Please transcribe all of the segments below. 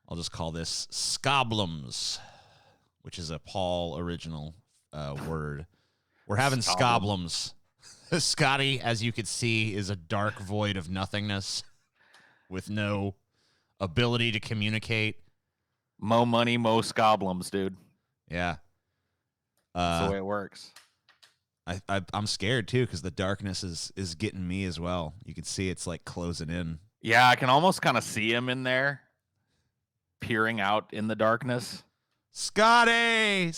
I'll just call this skoblums, which is a Paul original word. We're having skoblums. Scotty, as you could see, is a dark void of nothingness with no ability to communicate. Mo money, mo skoblums, dude. Yeah. That's the way it works. I'm scared, too, because the darkness is getting me as well. You can see it's, like, closing in. Yeah, I can almost kind of see him in there, peering out in the darkness. Scotty!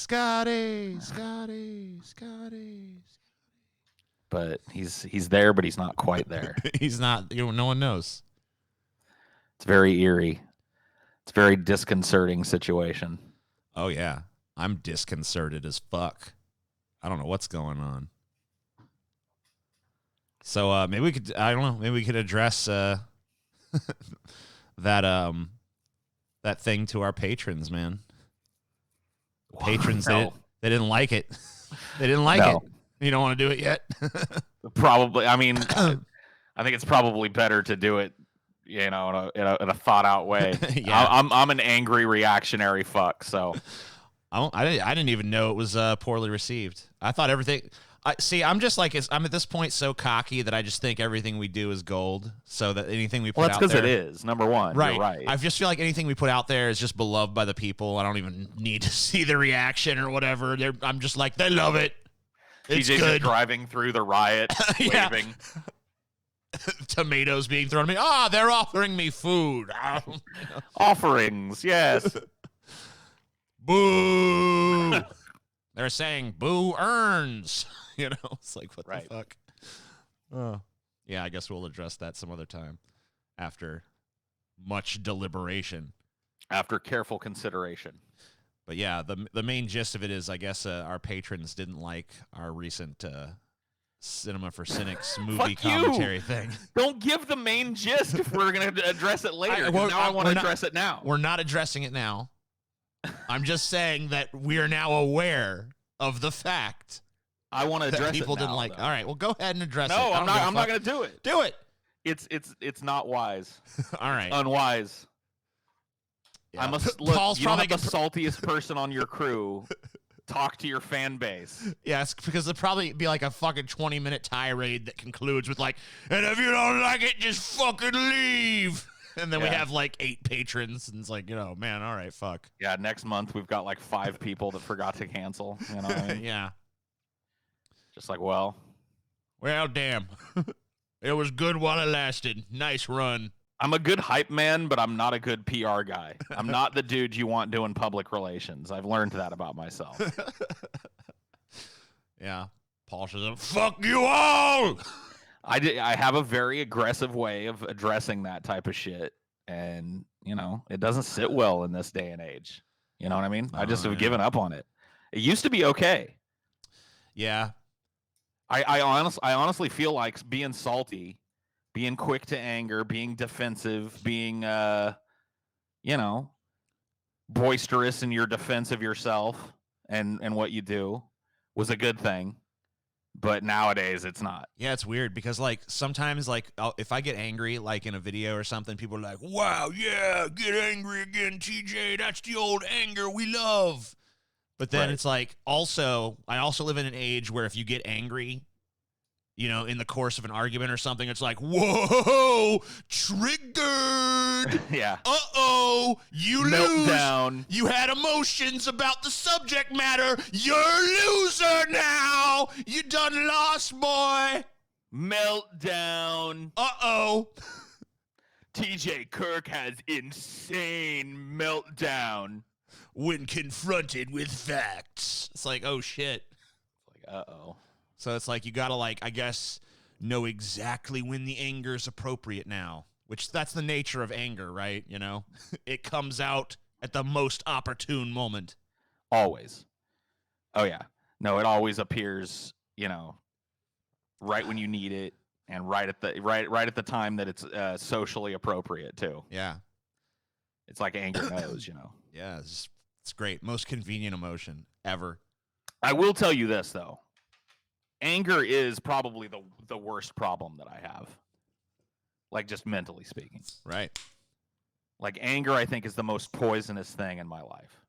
But he's there, but he's not quite there. He's not. No one knows. It's very eerie. It's a very disconcerting situation. Oh, yeah. I'm disconcerted as fuck. I don't know what's going on. So maybe we could, I don't know, maybe we could address that that thing to our patrons, man. Patrons, No. they didn't like it. They didn't like it. You don't want to do it yet? Probably. I mean, I think it's probably better to do it, in a thought out way. Yeah. I'm an angry reactionary fuck. So I didn't even know it was poorly received. I thought everything. I'm just like I'm at this point so cocky that I just think everything we do is gold. So that anything we put that's out because there, it is, number one. Right. You're right. I just feel like anything we put out there is just beloved by the people. I don't even need to see the reaction or whatever. I'm just like, they love it. It's TJ's good. just driving through the riot, Yeah. waving. Tomatoes being thrown at me. They're offering me food. Offerings, yes. Boo. They're saying boo earns. It's like, what Right. the fuck? Oh. Yeah, I guess we'll address that some other time after much deliberation. After careful consideration. But yeah, the main gist of it is, I guess, our patrons didn't like our recent Cinema for Cynics movie commentary thing. Don't give the main gist if we're going to address it later. I want to address it now. We're not addressing it now. I'm just saying that we are now aware of the fact I want to address people it now, didn't like. though. All right, well, go ahead and address it. No, I'm not going to do it. Do it. It's not wise. All right. It's unwise. Yeah. Paul's probably the saltiest person on your crew. Talk to your fan base. Yes, because it'll probably be like a fucking 20-minute tirade that concludes with like, and if you don't like it, just fucking leave. And then we have like 8 patrons, and it's like, man, all right, fuck. Yeah, next month we've got like 5 people that forgot to cancel. You know what I mean? Yeah. Just like, well, damn. It was good while it lasted. Nice run. I'm a good hype man, but I'm not a good PR guy. I'm not the dude you want doing public relations. I've learned that about myself. Yeah. Paul says, fuck you all! I have a very aggressive way of addressing that type of shit, and, it doesn't sit well in this day and age. You know what I mean? I just have given up on it. It used to be okay. Yeah. I honestly feel like being salty, being quick to anger, being defensive, being boisterous in your defense of yourself and what you do was a good thing. But nowadays it's not. Yeah, it's weird because like sometimes like if I get angry like in a video or something, people are like, "Wow, yeah, get angry again, TJ. That's the old anger we love." But then it's like I also live in an age where if you get angry, in the course of an argument or something, it's like, whoa, triggered. Yeah. Uh-oh, you Meltdown. lose. You had emotions about the subject matter. You're a loser now. You done lost, boy. Meltdown. Uh-oh. TJ Kirk has insane meltdown. When confronted with facts. It's like, oh, shit. It's like, uh-oh. So it's like you got to, like, I guess, know exactly when the anger is appropriate now, which that's the nature of anger, right? It comes out at the most opportune moment. Always. Oh, yeah. No, it always appears, right when you need it and right at the time that it's socially appropriate, too. Yeah. It's like anger knows, Yeah, it's great. Most convenient emotion ever. I will tell you this, though. Anger is probably the worst problem that I have. Like, just mentally speaking. Right. Like anger, I think, is the most poisonous thing in my life.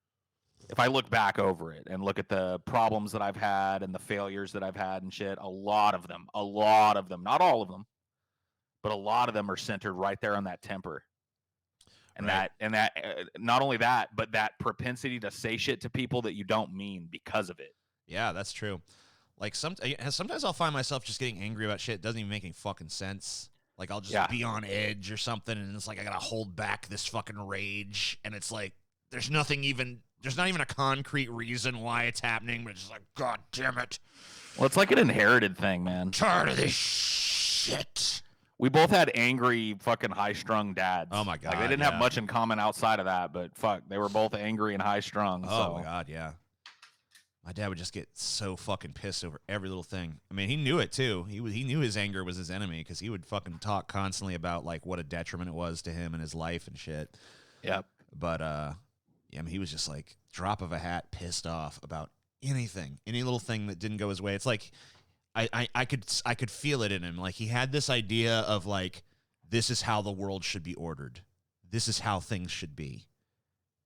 If I look back over it and look at the problems that I've had and the failures that I've had and shit, a lot of them, not all of them, but a lot of them are centered right there on that temper. And that not only that, but that propensity to say shit to people that you don't mean because of it. Yeah, that's true. Like sometimes I'll find myself just getting angry about shit. It doesn't even make any fucking sense. Like I'll just be on edge or something, and it's like I gotta hold back this fucking rage, and it's like there's not even a concrete reason why it's happening, but it's just like, God damn it. Well, it's like an inherited thing, man. I'm tired of this shit. We both had angry, fucking high-strung dads. Oh my God, like, they didn't have much in common outside of that, but fuck, they were both angry and high-strung. Oh my God, yeah. My dad would just get so fucking pissed over every little thing. I mean, he knew it too. He knew his anger was his enemy because he would fucking talk constantly about like what a detriment it was to him and his life and shit. Yep. But yeah, I mean, he was just like drop of a hat, pissed off about anything, any little thing that didn't go his way. It's like I could feel it in him. Like he had this idea of like, this is how the world should be ordered. This is how things should be.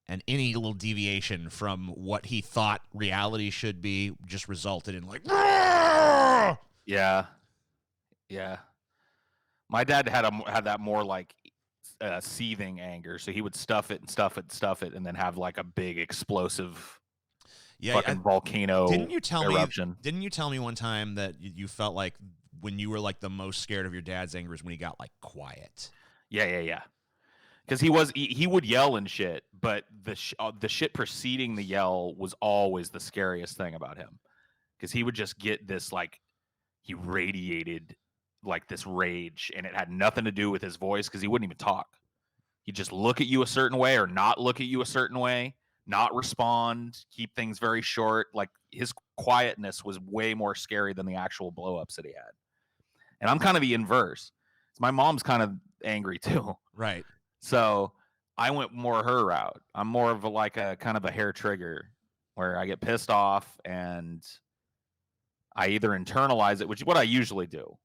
And any little deviation from what he thought reality should be just resulted in like, Aah! Yeah. My dad had that more like seething anger, so he would stuff it, and then have like a big explosive, fucking volcano eruption. Didn't you tell me one time that you felt like when you were like the most scared of your dad's anger is when he got like quiet? Yeah. Because he would yell and shit, but the shit preceding the yell was always the scariest thing about him. Because he would just get this like, he radiated like this rage, and it had nothing to do with his voice because he wouldn't even talk. He'd just look at you a certain way or not look at you a certain way, not respond, keep things very short. Like his quietness was way more scary than the actual blow-ups that he had. And I'm kind of the inverse. My mom's kind of angry too. Right. So I went more her route. I'm more of a kind of a hair trigger where I get pissed off and I either internalize it, which is what I usually do.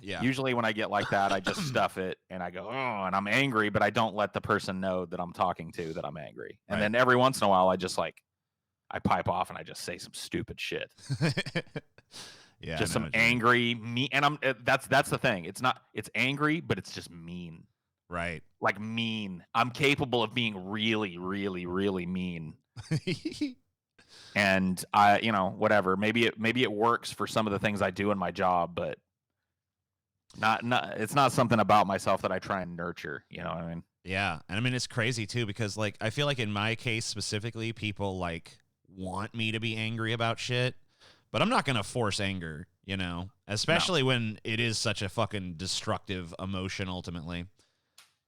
Yeah. Usually when I get like that, I just stuff it and I go, oh, and I'm angry, but I don't let the person know that I'm talking to that I'm angry. And then every once in a while, I just like, I pipe off and I just say some stupid shit. Yeah. Just some angry me. And that's the thing. It's angry, but it's just mean. Right. Like mean. I'm capable of being really, really, really mean. And I, whatever. Maybe it works for some of the things I do in my job, but not it's not something about myself that I try and nurture. You know what I mean? Yeah. And I mean, it's crazy too, because like, I feel like in my case specifically, people like want me to be angry about shit, but I'm not going to force anger, especially when it is such a fucking destructive emotion ultimately.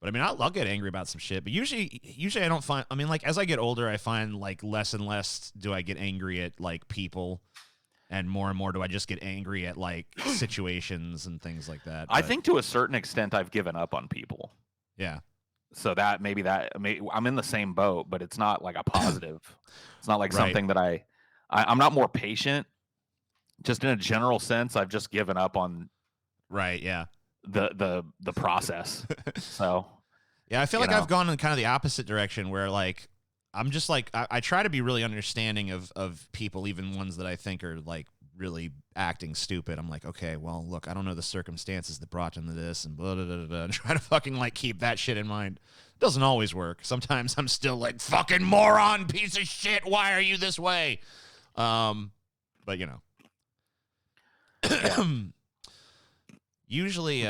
But I mean, I'll get angry about some shit, but usually I don't find, I mean, like as I get older, I find like less and less do I get angry at like people, and more do I just get angry at like situations and things like that. I think to a certain extent I've given up on people. Yeah. So I'm in the same boat, but it's not like a positive. It's not like something that I'm not more patient. Just in a general sense, I've just given up on. Right. Yeah. The process. So yeah, I feel like I've gone in kind of the opposite direction where like I'm just like I try to be really understanding of people, even ones that I think are like really acting stupid. I'm like, okay, well, look, I don't know the circumstances that brought them to this, and blah, blah, blah, blah, and try to fucking like keep that shit in mind. It doesn't always work. Sometimes I'm still like, fucking moron, piece of shit. Why are you this way? But usually,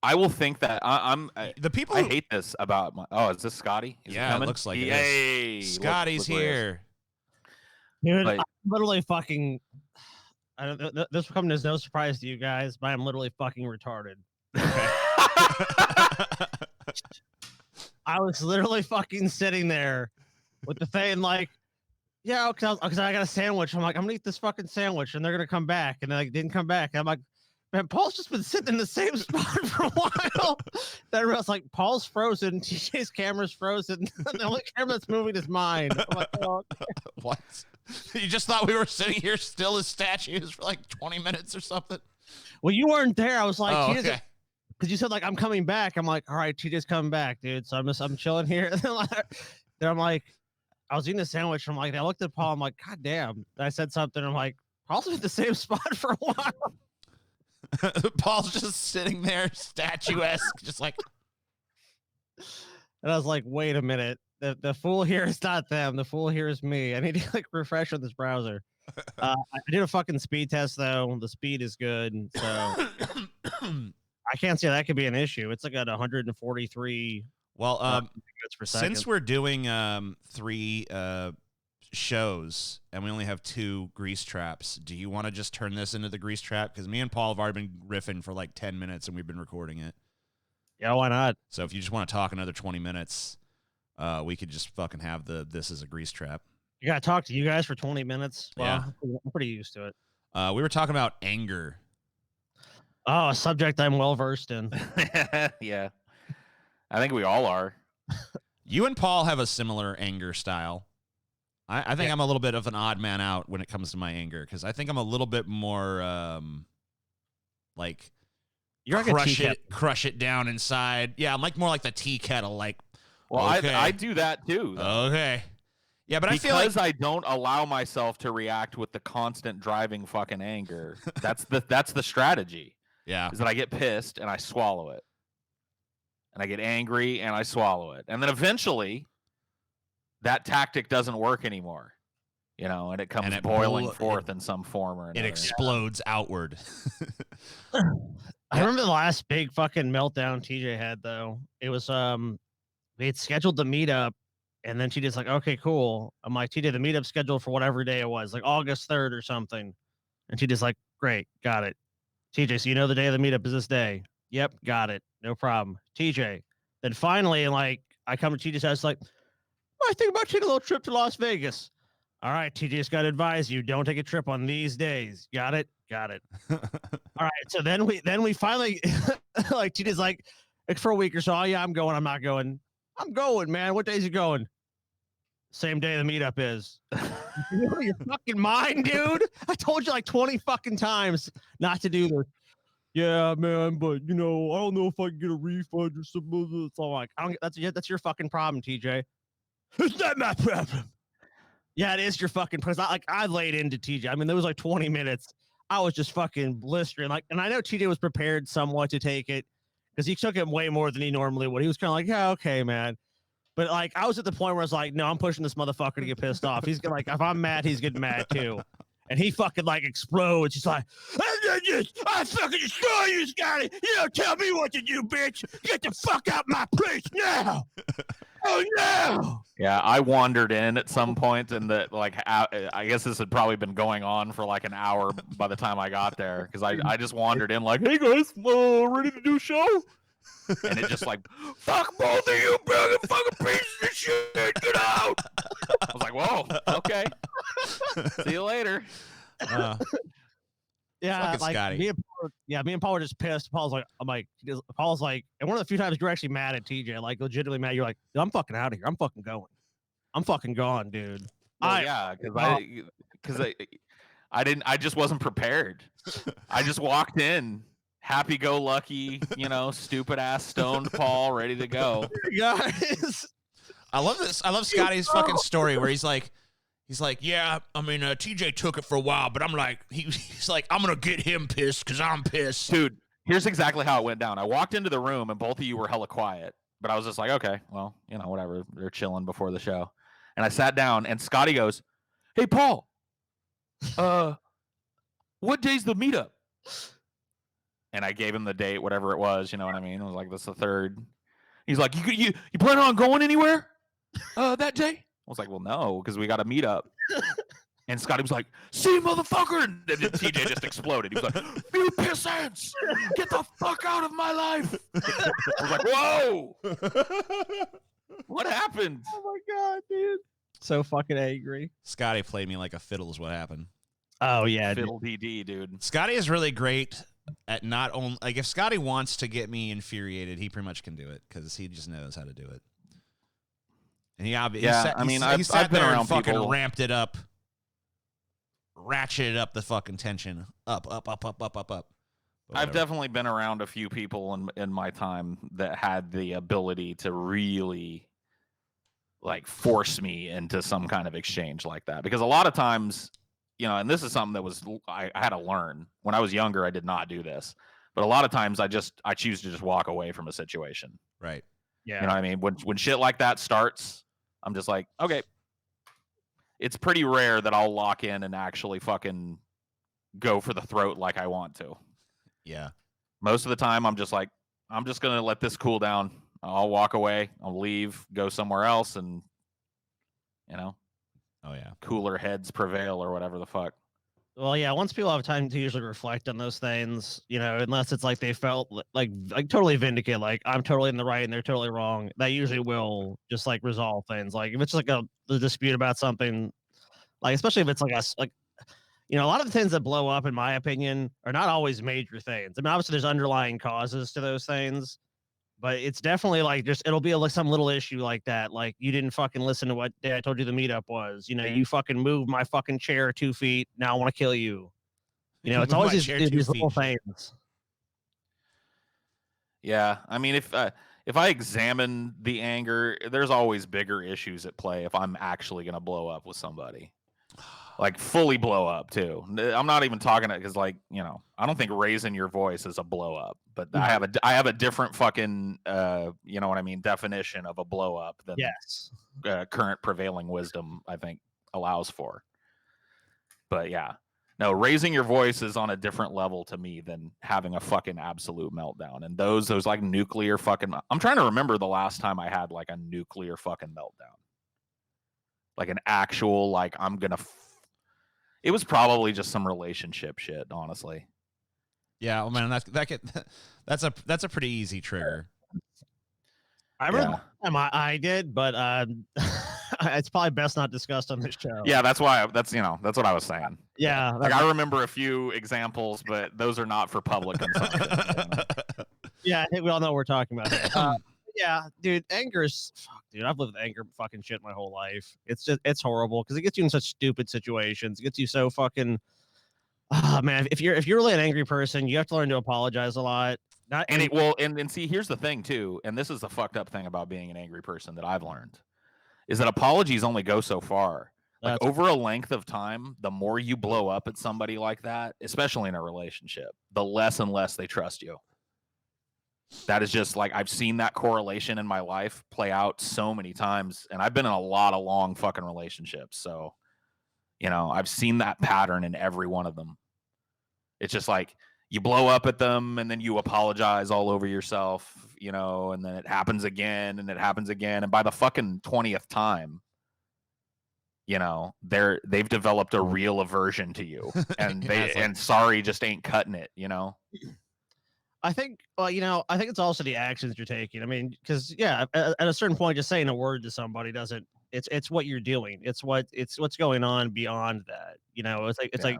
I will think that I'm the people. I hate this about my. Oh, is this Scotty? Yeah, it looks like it is. Scotty's here. Dude, I'm literally fucking. This will come as no surprise to you guys, but I'm literally fucking retarded. Okay. I was literally fucking sitting there with the thing like, yeah, because I got a sandwich. I'm like, I'm gonna eat this fucking sandwich, and they're gonna come back, and they like didn't come back. I'm like, man, Paul's just been sitting in the same spot for a while. Then I was like, Paul's frozen. TJ's camera's frozen. The only camera that's moving is mine. I'm like, oh, okay. What? You just thought we were sitting here still as statues for like 20 minutes or something? Well, you weren't there. I was like, oh, okay. because you said like I'm coming back. I'm like, all right, TJ's coming back, dude. So I'm chilling here. Then I'm like, I was eating a sandwich. I'm like, I looked at Paul. I'm like, God damn. And I said something. I'm like, Paul's in the same spot for a while. Paul's just sitting there, statuesque, just like. And I was like, wait a minute. The fool here is not them. The fool here is me. I need to like refresh on this browser. I did a fucking speed test though. The speed is good, so I can't say that could be an issue. It's like at 143. Well, megabits per second. since we're doing 3 shows and we only have 2 grease traps, do you want to just turn this into the grease trap? Because me and Paul have already been riffing for like 10 minutes and we've been recording it. Yeah, why not? So if you just want to talk another 20 minutes, we could just fucking have this as a grease trap. You gotta talk to you guys for 20 minutes. Well, Yeah. I'm pretty used to it. We were talking about anger. Oh, a subject I'm well versed in. Yeah. I think we all are. You and Paul have a similar anger style. I think I'm a little bit of an odd man out when it comes to my anger because I think I'm a little bit more like You're like crush it down inside. Yeah, I'm like more like the tea kettle. Like, Well, okay. I do that too. Though. Okay. Yeah, but because I feel like I don't allow myself to react with the constant driving fucking anger. That's the strategy. Yeah. Is that I get pissed and I swallow it. And I get angry and I swallow it. And then eventually that tactic doesn't work anymore. You know, and it comes boiling forth in some form or another. It explodes outward. I remember the last big fucking meltdown TJ had though. It was we had scheduled the meetup and then TJ's like, okay, cool. I'm like, TJ, the meetup scheduled for whatever day it was, like August 3rd or something. And TJ's like, great, got it. TJ, so you know the day of the meetup is this day. Yep, got it. No problem. TJ. Then finally, like, I come to TJ's house, like, I think about taking a little trip to Las Vegas. All right, TJ's got to advise you, don't take a trip on these days. Got it? Got it. All right. So then we finally like TJ's like for a week or so. Oh yeah, I'm going. I'm not going. I'm going, man. What days you going? Same day the meetup is. You know your fucking mind, dude. I told you like 20 fucking times not to do this. Yeah, man, but you know, I don't know if I can get a refund or something. It's all like, that's your fucking problem, TJ. It's not my problem. Yeah, it is your fucking problem. Like I laid into TJ. I mean, there was like 20 minutes. I was just fucking blistering. Like, and I know TJ was prepared somewhat to take it because he took it way more than he normally would. He was kind of like, yeah, okay, man. But like, I was at the point where I was like, no, I'm pushing this motherfucker to get pissed off. He's like, if I'm mad, he's getting mad too. And he fucking like explodes. He's like, I fucking destroy you, Scotty. You don't tell me what to do, bitch. Get the fuck out my place now. Oh no. Yeah, I wandered in at some point, and I guess this had probably been going on for like an hour by the time I got there, because I just wandered in like, hey guys, ready to do a show? And it just like, fuck both of you, bro, fucking pieces of shit, get out. I was like, whoa, okay, see you later. Yeah, like Scotty. me and Paul were just pissed. Paul's like, Paul's like, and one of the few times you're actually mad at TJ, like legitimately mad. You're like, I'm fucking out of here. I'm fucking going. I'm fucking gone, dude. Well, yeah, because I just wasn't prepared. I just walked in, happy-go-lucky, you know, stupid ass stoned Paul, ready to go. Guys, I love this. I love Scotty's fucking story where he's like, yeah, I mean, TJ took it for a while, but I'm like, he's like, I'm going to get him pissed because I'm pissed. Dude, here's exactly how it went down. I walked into the room and both of you were hella quiet, but I was just like, okay, well, you know, whatever. They're chilling before the show. And I sat down and Scotty goes, hey, Paul, what day's the meetup? And I gave him the date, whatever it was, you know what I mean? It was like, that's the 3rd. He's like, you planning on going anywhere that day? I was like, well, no, because we got to meet up. And Scotty was like, see, motherfucker. And then TJ just exploded. He was like, you piss ants. Get the fuck out of my life. I was like, whoa. What happened? oh my god, dude, so fucking angry. Scotty played me like a fiddle is what happened. Oh yeah, Fiddle DD, dude. Scotty is really great at not only, like, if Scotty wants to get me infuriated, he pretty much can do it because he just knows how to do it. And he sat there and fucking ramped it up, ratcheted up the fucking tension, up. I've definitely been around a few people in my time that had the ability to really like force me into some kind of exchange like that. Because a lot of times, and this is something that I had to learn. When I was younger, I did not do this. But a lot of times I choose to just walk away from a situation. Right. Yeah. You know what I mean? When shit like that starts, I'm just like, okay. It's pretty rare that I'll lock in and actually fucking go for the throat like I want to. Yeah. Most of the time, I'm just going to let this cool down. I'll walk away. I'll leave, go somewhere else, and, Oh, yeah. cooler heads prevail or whatever the fuck. Well, yeah, once people have time to usually reflect on those things, unless it's like they felt like totally vindicated, like I'm totally in the right and they're totally wrong, that usually will just like resolve things. Like if it's like a dispute about something, like especially if it's like a lot of the things that blow up, in my opinion, are not always major things. I mean, obviously there's underlying causes to those things, but it's definitely like it'll be like some little issue like that. Like you didn't fucking listen to what day I told you the meetup was. You fucking moved my fucking chair 2 feet. Now I want to kill you. It's always these little things. Yeah, I mean, if I examine the anger, there's always bigger issues at play if I'm actually gonna blow up with somebody. Like fully blow up too. I'm not even talking because I don't think raising your voice is a blow up, but I have a different fucking you know what I mean, definition of a blow up than current prevailing wisdom I think allows for. But yeah, no, raising your voice is on a different level to me than having a fucking absolute meltdown. And those like nuclear fucking. I'm trying to remember the last time I had like a nuclear fucking meltdown, like an actual like I'm gonna. It was probably just some relationship shit, honestly. Yeah, well, man, that's a pretty easy trigger. I remember the time I did, but it's probably best not discussed on this show. Yeah, that's what I was saying. Yeah, like I remember a few examples, but those are not for public consumption. Yeah, I think we all know what we're talking about. Yeah, dude, anger is fuck, dude. I've lived with anger fucking shit my whole life. It's horrible because it gets you in such stupid situations. It gets you so fucking. Man, if you're really an angry person, you have to learn to apologize a lot. And see, here's the thing too, and this is the fucked up thing about being an angry person that I've learned, is that apologies only go so far. Like over a length of time, the more you blow up at somebody like that, especially in a relationship, the less and less they trust you. That is just like I've seen that correlation in my life play out so many times, and I've been in a lot of long fucking relationships. So, I've seen that pattern in every one of them. It's just like you blow up at them and then you apologize all over yourself, and then it happens again and it happens again. And by the fucking 20th time, they've developed a real aversion to you and and sorry just ain't cutting it, I think, I think it's also the actions you're taking. I mean, because at a certain point, just saying a word to somebody doesn't. It's what you're doing. It's what's going on beyond that. It's like,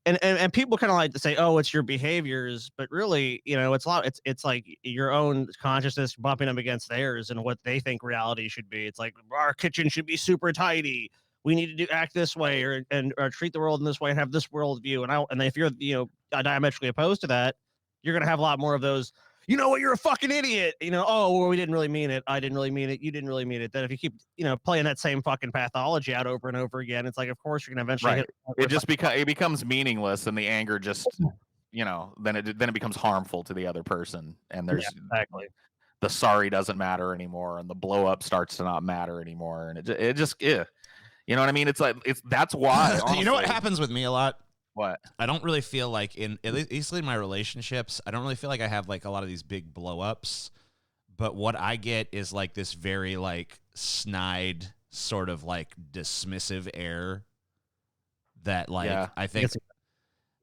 and people kind of like to say, oh, it's your behaviors, but really, it's a lot. It's like your own consciousness bumping up against theirs and what they think reality should be. It's like our kitchen should be super tidy. We need to act this way or treat the world in this way and have this worldview. And if you're diametrically opposed to that, you're going to have a lot more of those, you're a fucking idiot. Oh, well, we didn't really mean it. I didn't really mean it. You didn't really mean it. Then if you keep, playing that same fucking pathology out over and over again, it's like, of course, you're going to eventually hit. It becomes meaningless and the anger just, then it becomes harmful to the other person. And there's exactly the sorry doesn't matter anymore. And the blow up starts to not matter anymore. And it just, you know what I mean? It's like, that's why. Honestly, you know what happens with me a lot? What? I don't really feel like at least in my relationships, I don't really feel like I have like a lot of these big blow ups, but what I get is like this very like snide sort of like dismissive air that like, I think,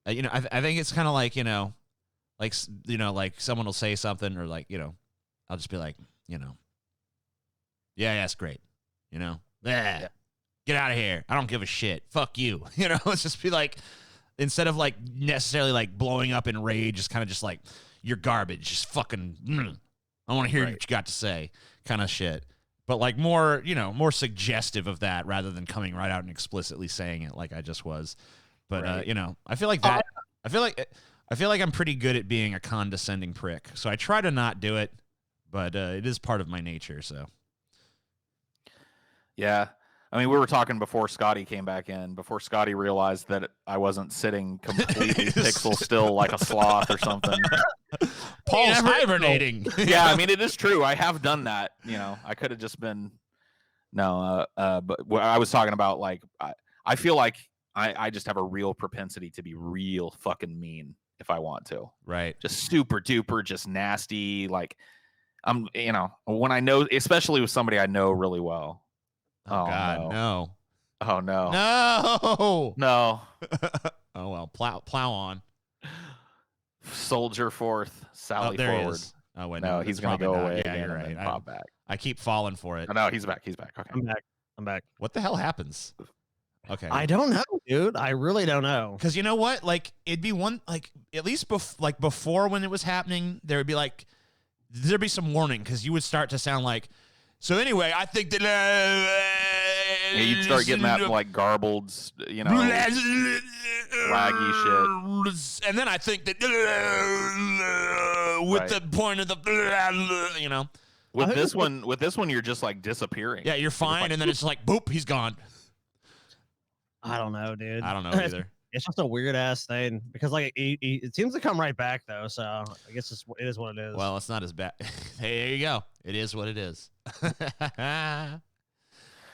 I think it's kind of like, like someone will say something or like, I'll just be like, yeah, it's great. Get out of here. I don't give a shit. Fuck you. Let's just be like, instead of like necessarily like blowing up in rage, just kind of just like you're garbage, just fucking. I want to hear what you got to say, kind of shit. But like more, more suggestive of that rather than coming right out and explicitly saying it like I just was. But I feel like that. I feel like I feel like I'm pretty good at being a condescending prick, so I try to not do it, but it is part of my nature. So Yeah. I mean, we were talking before Scotty came back in, before Scotty realized that I wasn't sitting completely pixel still like a sloth or something. Paul's hibernating. Yeah, I mean, it is true. I have done that. I could have just been but what I was talking about, like, I feel like I just have a real propensity to be real fucking mean if I want to. Right. Just super duper, just nasty. Like, when I know, especially with somebody I know really well. Oh God, no. Oh no. No. No. Oh well, plow on. Soldier forth, Sally there forward. He is. Oh wait, no, he's gonna go away. Yeah, again you're and right. then pop back. I keep falling for it. Oh, no, he's back. He's back. Okay, I'm back. What the hell happens? Okay, I don't know, dude. I really don't know. Because you know what? Like, it'd be one, like, at least before when it was happening, there'd be some warning, because you would start to sound like, so anyway, I think that yeah, you'd start getting that like garbled, laggy shit. And then I think that with the point of the with this one you're just like disappearing. Yeah, you're fine, like, and then it's like boop, he's gone. I don't know, dude. I don't know either. It's just a weird ass thing, because like it seems to come right back though. So I guess it is what it is. Well, it's not as bad. Hey, there you go. It is what it is. Oh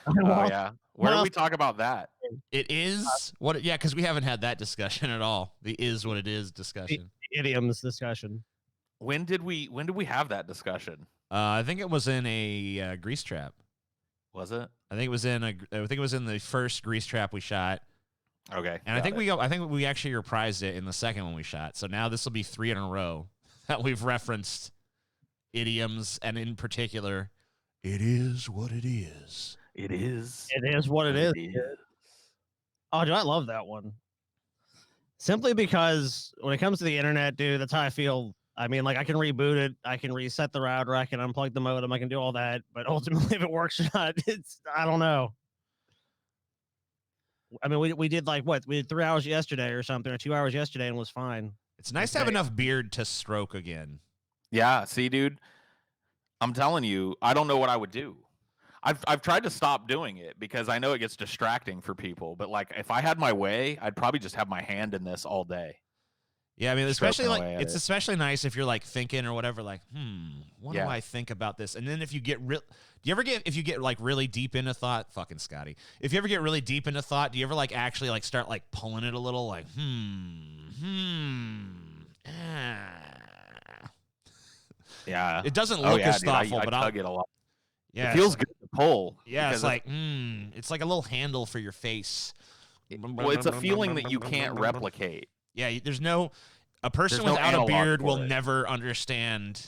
yeah. Where do we talk about that? It is what. Yeah, because we haven't had that discussion at all. The is what it is discussion. The idioms discussion. When did we have that discussion? I think it was in a grease trap. Was it? I think it was in the first grease trap we shot. Okay. And I think we actually reprised it in the second one we shot. So now this will be 3 in a row that we've referenced idioms, and in particular, it is what it is. It is. It is what it is. Oh, dude, I love that one. Simply because when it comes to the internet, dude, that's how I feel. I mean, like, I can reboot it, I can reset the router, I can unplug the modem, I can do all that. But ultimately, if it works or not, I don't know. I mean, we did like what? We did 3 hours yesterday or something, or 2 hours yesterday, and it was fine. It's nice to have enough beard to stroke again. Yeah, see, dude, I'm telling you, I don't know what I would do. I've tried to stop doing it because I know it gets distracting for people. But like, if I had my way, I'd probably just have my hand in this all day. Yeah, I mean, especially like it's especially nice if you're like thinking or whatever, like, what do I think about this? And then if you get if you get like really deep into thought, fucking Scotty, if you ever get really deep into thought, do you ever like actually like start like pulling it a little, like, Yeah, it doesn't look as thoughtful, but I'll tug it a lot. Yeah, it feels good to pull. Yeah, it's like it's like a little handle for your face. Well, it's a feeling that you can't replicate. Yeah, a person without a beard will never understand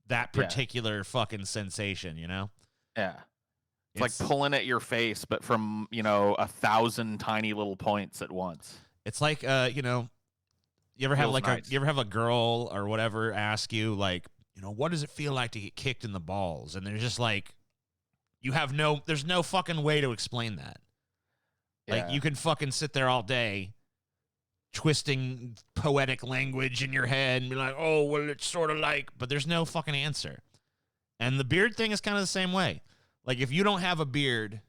that particular fucking sensation, you know? Yeah. It's like pulling at your face, but from, 1,000 tiny little points at once. It's like, you ever have like you ever have a girl or whatever ask you, like, what does it feel like to get kicked in the balls? And they're just like, there's no fucking way to explain that. Like, you can fucking sit there all day twisting poetic language in your head and be like, oh, well, it's sort of like, but there's no fucking answer. And the beard thing is kind of the same way. Like, if you don't have a beard,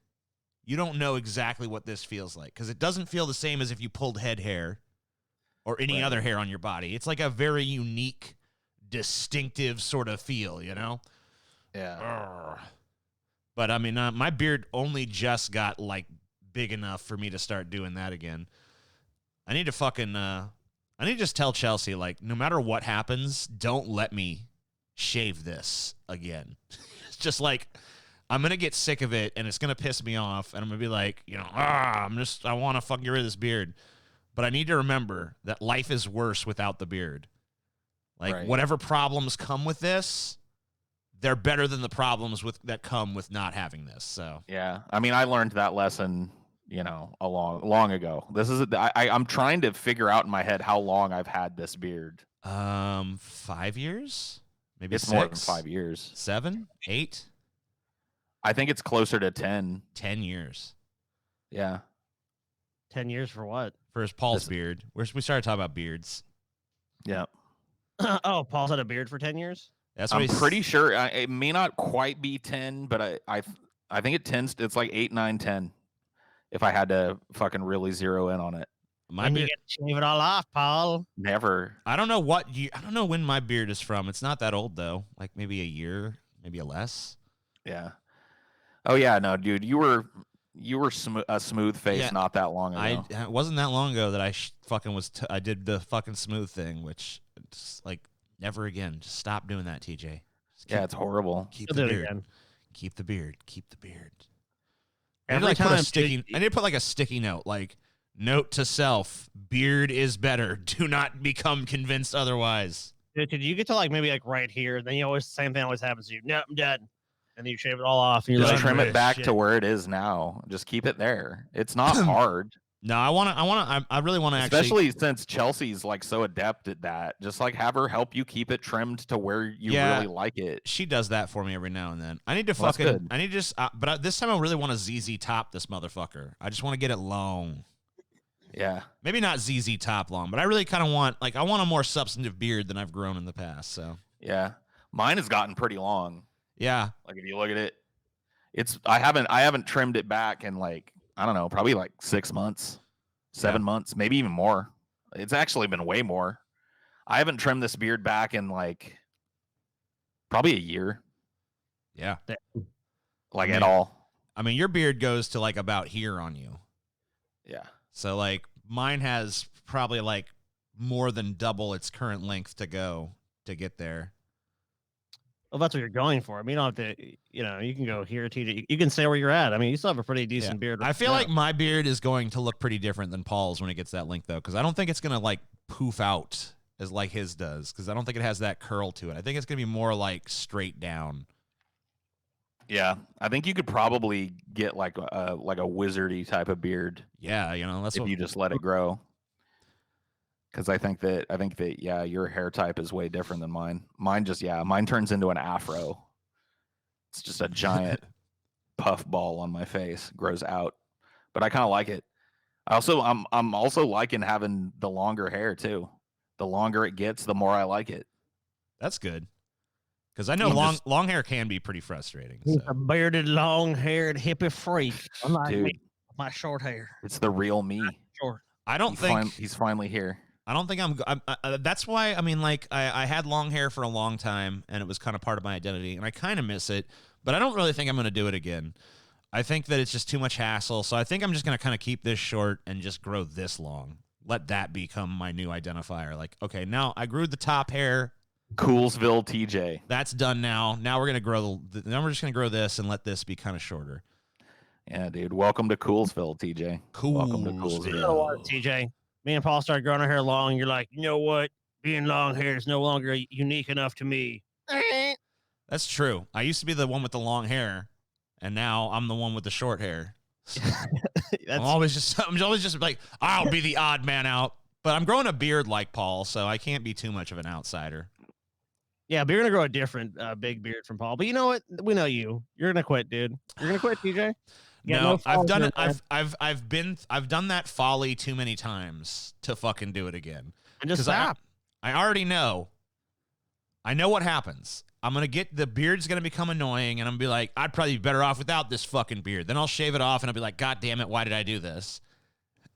you don't know exactly what this feels like, because it doesn't feel the same as if you pulled head hair or any other hair on your body. It's like a very unique, distinctive sort of feel, you know? Yeah. But, I mean, my beard only just got, like, big enough for me to start doing that again. I need to fucking, I need to just tell Chelsea, like, no matter what happens, don't let me shave this again. It's just like, I'm going to get sick of it, and it's going to piss me off, and I'm going to be like, I want to fucking get rid of this beard. But I need to remember that life is worse without the beard. Like, whatever problems come with this, they're better than the problems that come with not having this. So yeah, I mean, I learned that lesson, a long ago. This is I'm trying to figure out in my head how long I've had this beard. 5 years, maybe it's 6? more than 5 years. 7, 8. I think it's closer to 10. 10 years. Yeah. 10 years for what? For his Paul's beard. We started talking about beards. Yeah. Oh, Paul's had a beard for 10 years? That's what I'm pretty sure it may not quite be 10, but I think it's like 8, 9, 10. If I had to fucking really zero in on it. When you get to shave it all off, Paul. Never. I don't know I don't know when my beard is from. It's not that old though. Like maybe a year, maybe a less. Yeah. Oh yeah, no, dude, you were a smooth face not that long ago. It wasn't that long ago that I I did the fucking smooth thing, which it's like never again. Just stop doing that, TJ. Yeah, it's horrible. Keep the beard. Keep the beard. Keep the beard. I Every need to time, I need to put like a sticky note, like note to self: beard is better. Do not become convinced otherwise. Dude, you get to like maybe like right here, then you always same thing always happens to you. No, I'm done. And then you shave it all off, and you're Just like, trim it back to where it is now. Just keep it there. It's not hard. No, I really want to Especially since Chelsea's like so adept at that. Just like have her help you keep it trimmed to where you really like it. She does that for me every now and then. I need to I need to just, but this time I really want to ZZ top this motherfucker. I just want to get it long. Yeah. Maybe not ZZ top long, but I really kind of want, I want a more substantive beard than I've grown in the past. So yeah, mine has gotten pretty long. Yeah. Like if you look at it, I haven't trimmed it back in like, I don't know, probably like 6 months, 7 months, maybe even more. It's actually been way more. I haven't trimmed this beard back in like probably a year. Yeah. Like at all. I mean, your beard goes to like about here on you. Yeah. So like mine has probably like more than double its current length to go to get there. Well, that's what you're going for. I mean, you don't have to, you can go here, TJ. You can stay where you're at. I mean, you still have a pretty decent beard. I feel like my beard is going to look pretty different than Paul's when it gets that length, though, because I don't think it's going to, like, poof out as like his does, because I don't think it has that curl to it. I think it's going to be more, like, straight down. Yeah, I think you could probably get, like a wizardy type of beard. Yeah, that's if you just let it grow. Because I think that yeah, your hair type is way different than mine. Mine turns into an afro. It's just a giant puff ball on my face, grows out. But I kind of like it. I'm also liking having the longer hair too. The longer it gets, the more I like it. That's good. Because I know long hair can be pretty frustrating. He's a bearded, long-haired hippie freak. Unlike Dude, me, my short hair. It's the real me. Short. I don't think he's finally here. I don't think that's why, I mean, like, I had long hair for a long time, and it was kind of part of my identity, and I kind of miss it, but I don't really think I'm going to do it again. I think that it's just too much hassle, so I think I'm just going to kind of keep this short and just grow this long. Let that become my new identifier. Like, okay, now I grew the top hair. Coolsville TJ. That's done now. Now we're just going to grow this and let this be kind of shorter. Yeah, dude. Welcome to Coolsville, TJ. Welcome to Coolsville. TJ. Me and Paul started growing our hair long. You're like, you know what? Being long hair is no longer unique enough to me. That's true. I used to be the one with the long hair, and now I'm the one with the short hair. So I'm always just like, I'll be the odd man out. But I'm growing a beard like Paul, so I can't be too much of an outsider. Yeah, but you're gonna grow a different big beard from Paul. But you know what? We know you. You're gonna quit, dude. You're gonna quit, TJ. No, I've done it. I've done that folly too many times to fucking do it again. And just stop. I already know. I know what happens. The beard's gonna become annoying, and I'm gonna be like, I'd probably be better off without this fucking beard. Then I'll shave it off, and I'll be like, God damn it, why did I do this?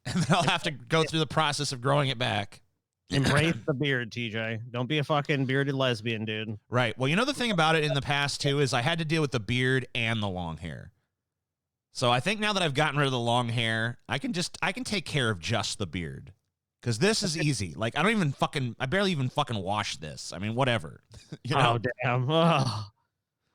And then I'll have to go through the process of growing it back. Embrace the beard, TJ. Don't be a fucking bearded lesbian, dude. Right. Well, the thing about it in the past too is I had to deal with the beard and the long hair. So I think now that I've gotten rid of the long hair, I can take care of just the beard. Because this is easy. Like, I barely even fucking wash this. I mean, whatever. Oh, damn. Oh,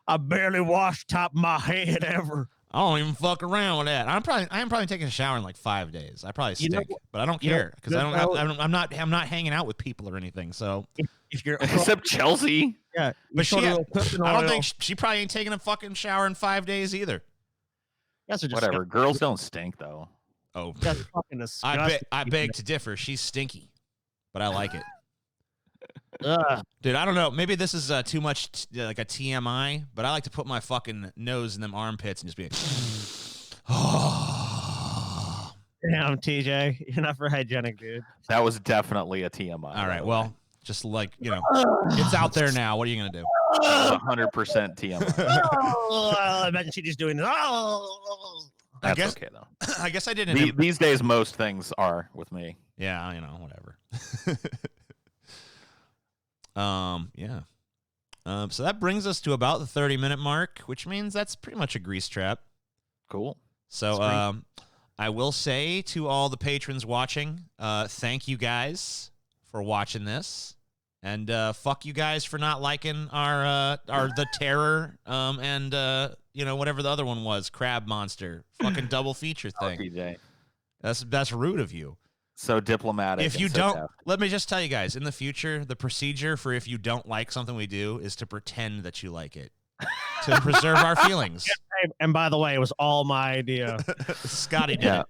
I barely wash top of my head ever. I don't even fuck around with that. I'm probably taking a shower in like 5 days. I probably stink, but I don't care because I'm not hanging out with people or anything. So if you're except Chelsea, yeah, but I don't think she probably ain't taking a fucking shower in 5 days either. That's whatever. Girls don't stink though. Oh, that's fucking disgusting. I beg to differ. She's stinky, but I like it. Dude, I don't know. Maybe this is too much like a TMI, but I like to put my fucking nose in them armpits and just be like, Damn, TJ. You're not for hygienic, dude. That was definitely a TMI. All right, well, Just like, you know, it's out there now. What are you going to do? 100% TMI. I imagine she just doing this. That's guess- okay, though. I guess I didn't. These days, most things are with me. Yeah, you know, whatever. Yeah. So that brings us to about the 30-minute mark, which means that's pretty much a grease trap. Cool. So I will say to all the patrons watching, thank you guys for watching this. And fuck you guys for not liking our the terror and you know, whatever the other one was, crab monster, fucking double feature thing. TJ. That's rude of you. So diplomatic. If you and so don't, tough. let me just tell you guys, in the future, the procedure for if you don't like something we do is to pretend that you like it to preserve our feelings. And by the way, it was all my idea. Scotty did it.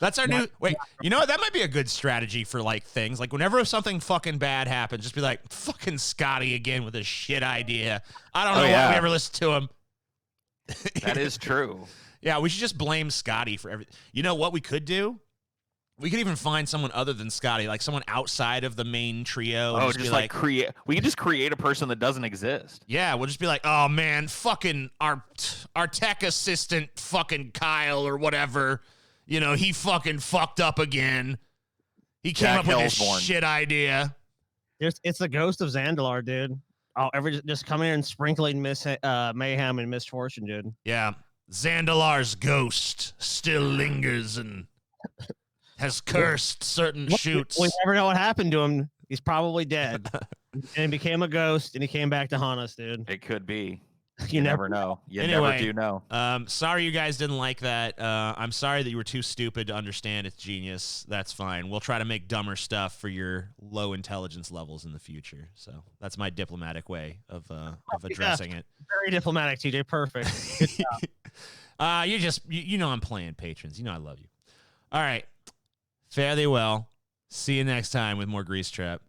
That's our new. Wait, you know what? That might be a good strategy for like things. Like whenever something fucking bad happens, just be like, fucking Scotty again with a shit idea. I don't know why we ever listen to him. That is true. Yeah, we should just blame Scotty for everything. You know what we could do? We could even find someone other than Scotty, like someone outside of the main trio. Oh, just be just like create. We can just create a person that doesn't exist. Yeah, we'll just be like, oh man, fucking our tech assistant, fucking Kyle or whatever. You know, he fucking fucked up again. He came Jack up with this Hellsborn. shit idea. It's the ghost of Zandalar, dude. Oh, just come in and sprinkling mayhem and misfortune, dude. Yeah, Zandalar's ghost still lingers and has cursed certain shoots. We never know what happened to him. He's probably dead. And he became a ghost, and he came back to haunt us, dude. It could be. You never know. You Anyway, never do know. Sorry you guys didn't like that. I'm sorry that you were too stupid to understand its genius. That's fine. We'll try to make dumber stuff for your low intelligence levels in the future. So that's my diplomatic way of addressing it. Very diplomatic, TJ. Perfect. You know I'm playing patrons. You know I love you. All right. Fare thee well. See you next time with more Grease Trap.